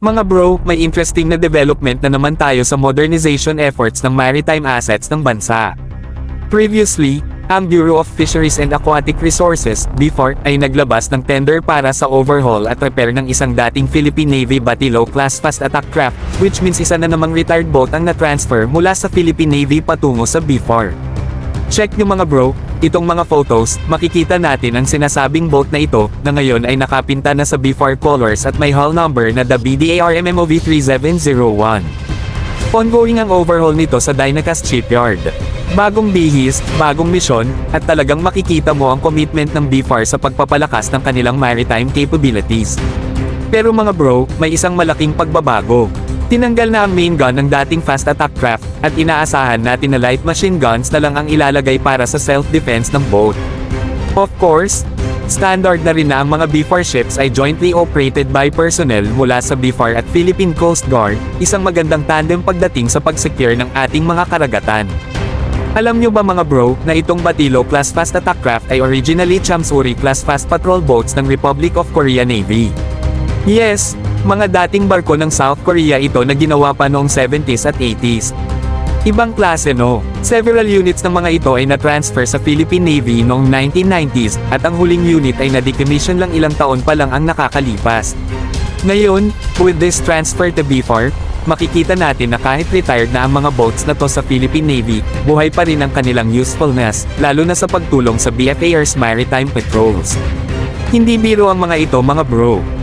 Mga bro, may interesting na development na naman tayo sa modernization efforts ng maritime assets ng bansa. Previously, ang Bureau of Fisheries and Aquatic Resources, BFAR, ay naglabas ng tender para sa overhaul at repair ng isang dating Philippine Navy Batilo-class fast attack craft, which means isa na namang retired boat ang na-transfer mula sa Philippine Navy patungo sa BFAR. Check nyo mga bro, itong mga photos, makikita natin ang sinasabing boat na ito, na ngayon ay nakapinta na sa BFAR colors at may hull number na the BDAR-MMOV 3701. Ongoing ang overhaul nito sa Dynacast Shipyard. Bagong bihis, bagong misyon, at talagang makikita mo ang commitment ng BFAR sa pagpapalakas ng kanilang maritime capabilities. Pero mga bro, may isang malaking pagbabago. Tinanggal na ang main gun ng dating fast attack craft, at inaasahan natin na light machine guns na lang ang ilalagay para sa self-defense ng boat. Of course, standard na rin na ang mga BFAR ships ay jointly operated by personnel mula sa BFAR at Philippine Coast Guard, isang magandang tandem pagdating sa pag-secure ng ating mga karagatan. Alam nyo ba mga bro, na itong Batilo-class fast attack craft ay originally Chamsuri-class fast patrol boats ng Republic of Korea Navy? Yes, mga dating barko ng South Korea ito na ginawa pa noong 70s at 80s. Ibang klase no? Several units ng mga ito ay na-transfer sa Philippine Navy noong 1990s, at ang huling unit ay na-decommission lang ilang taon pa lang ang nakakalipas. Ngayon, with this transfer to BFAR, makikita natin na kahit retired na ang mga boats na to sa Philippine Navy, buhay pa rin ang kanilang usefulness, lalo na sa pagtulong sa BFAR's maritime patrols. Hindi biro ang mga ito mga bro.